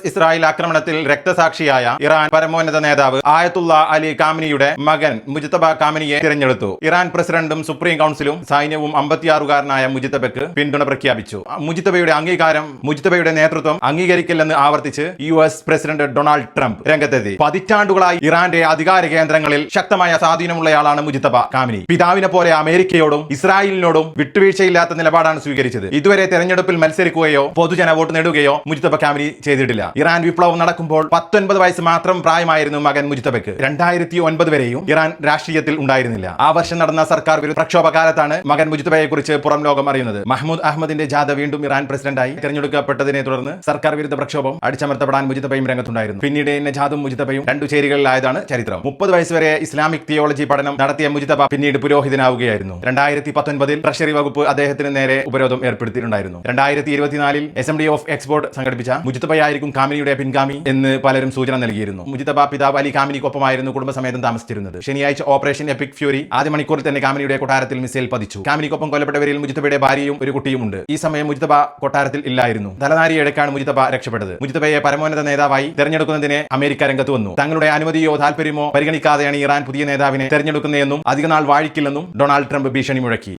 Israel ആക്രമണത്തിൽ രക്തസാക്ഷിയായ Iran പരമോന്നത നേതാവ് ആയത്തുള്ള അലി കാമിനിയുടെ മകൻ മുജ്തബ കാമിനിയെ തിരഞ്ഞെടുത്തു. ഇറാൻ പ്രസിഡന്റും സുപ്രീം കൗൺസിലും സൈന്യവും 56കാരനായ മുജ്തബയ്ക്ക് പിന്തുണ പ്രഖ്യാപിച്ചു. മുജ്തബയുടെ നേതൃത്വം അംഗീകരിക്കില്ലെന്ന് ആവർത്തിച്ച് പ്രസിഡന്റ് ഡൊണാൾഡ് ട്രംപ് രംഗത്തെത്തി. പതിറ്റാണ്ടുകളായി ഇറാന്റെ അധികാര കേന്ദ്രങ്ങളിൽ ശക്തമായ സ്വാധീനമുള്ളയാളാണ് മുജ്തബ കാമിനി. പിതാവിനെ പോലെ അമേരിക്കയോടും ഇസ്രായേലിനോടും വിട്ടുവീഴ്ചയില്ലാത്ത നിലപാടാണ് സ്വീകരിച്ചത്. ഇതുവരെ തെരഞ്ഞെടുപ്പിൽ മത്സരിക്കുകയോ പൊതുജന വോട്ട് നേടുകയോ മുജ്തബ കാമിനി ചെയ്തിട്ടില്ല. ഇറാൻ വിപ്ലവം നടക്കുമ്പോൾ 19 വയസ്സ് മാത്രം പ്രായമായിരുന്നു മകൻ മുജ്തബയ്ക്ക്. 2009 വരെയും ഇറാൻ രാഷ്ട്രീയത്തിൽ ഉണ്ടായിരുന്നില്ല. ആ വർഷം നടന്ന സർക്കാർ വിരുദ്ധ പ്രക്ഷോഭകാലത്താണ് മകൻ മുജ്തബയെ കുറിച്ച് പുറം ലോകം അറിയുന്നത്. മഹ്മൂദ് അഹമ്മദിന്റെ ജാഥ വീണ്ടും ഇറാൻ പ്രസിഡന്റായി തെരഞ്ഞെടുക്കപ്പെട്ടതിനെ തുടർന്ന് സർക്കാർ വിരുദ്ധ പ്രക്ഷോഭം അടിച്ചമർത്തപ്പെടാൻ മുജ്തബയും രംഗത്തുണ്ടായിരുന്നു. പിന്നീട് നജാദും മുജ്തബയും രണ്ടു ചേരികളിലായതാണ് ചരിത്രം. 30 വയസ്സ് വരെ ഇസ്ലാമിക് തിയോളജി പഠനം നടത്തിയ മുജ്തബ പിന്നീട് പുരോഹിതനാവുകയായിരുന്നു. 2019 ട്രഷറി വകുപ്പ് അദ്ദേഹത്തിന് നേരെ ഉപരോധം ഏർപ്പെടുത്തിയിട്ടുണ്ടായിരുന്നു. 2024 അസംബ്ലി ഓഫ് എക്സ്പോർട്ട് സംഘടിപ്പിച്ച മുജ്തബയായിരിക്കും കാമിനിയുടെ പിൻഗാമി എന്ന് പലരും സൂചന നൽകിയിരുന്നു. മുജ്തബ പിതാവ് അലി കാമിനിക്കൊപ്പമായിരുന്നു കുടുംബസമേതം താമസിച്ചിരുന്നത്. ശനിയാഴ്ച ഓപ്പറേഷൻ എപ്പിക് ഫ്യൂരി ആദ്യ മണിക്കൂറിൽ തന്നെ കാമിനിയുടെ കൊട്ടാരത്തിൽ മിസൈൽ പതിച്ചു. കാമിനിക്കൊപ്പം കൊല്ലപ്പെട്ടവരിൽ മുജ്തബയുടെ ഭാര്യയും ഒരു കുട്ടിയുമുണ്ട്. ഈ സമയം മുജ്തബ കൊട്ടാരത്തിൽ ഇല്ലായിരുന്നു. തലനാരിയടക്കാണ് മുജ്തബ രക്ഷപ്പെട്ടത്. മുജ്തബയെ പരമോന്നത നേതാവായി തെരഞ്ഞെടുക്കുന്നതിന് അമേരിക്ക രംഗത്ത് വന്നു. തങ്ങളുടെ അനുമതിയോ താല്പര്യമോ പരിഗണിക്കാതെയാണ് ഇറാൻ പുതിയ നേതാവിനെ തെരഞ്ഞെടുക്കുന്നതെന്നും അധികനാൾ വാഴിക്കില്ലെന്നും ഡൊണാൾഡ് ട്രംപ് ഭീഷണി മുഴക്കി.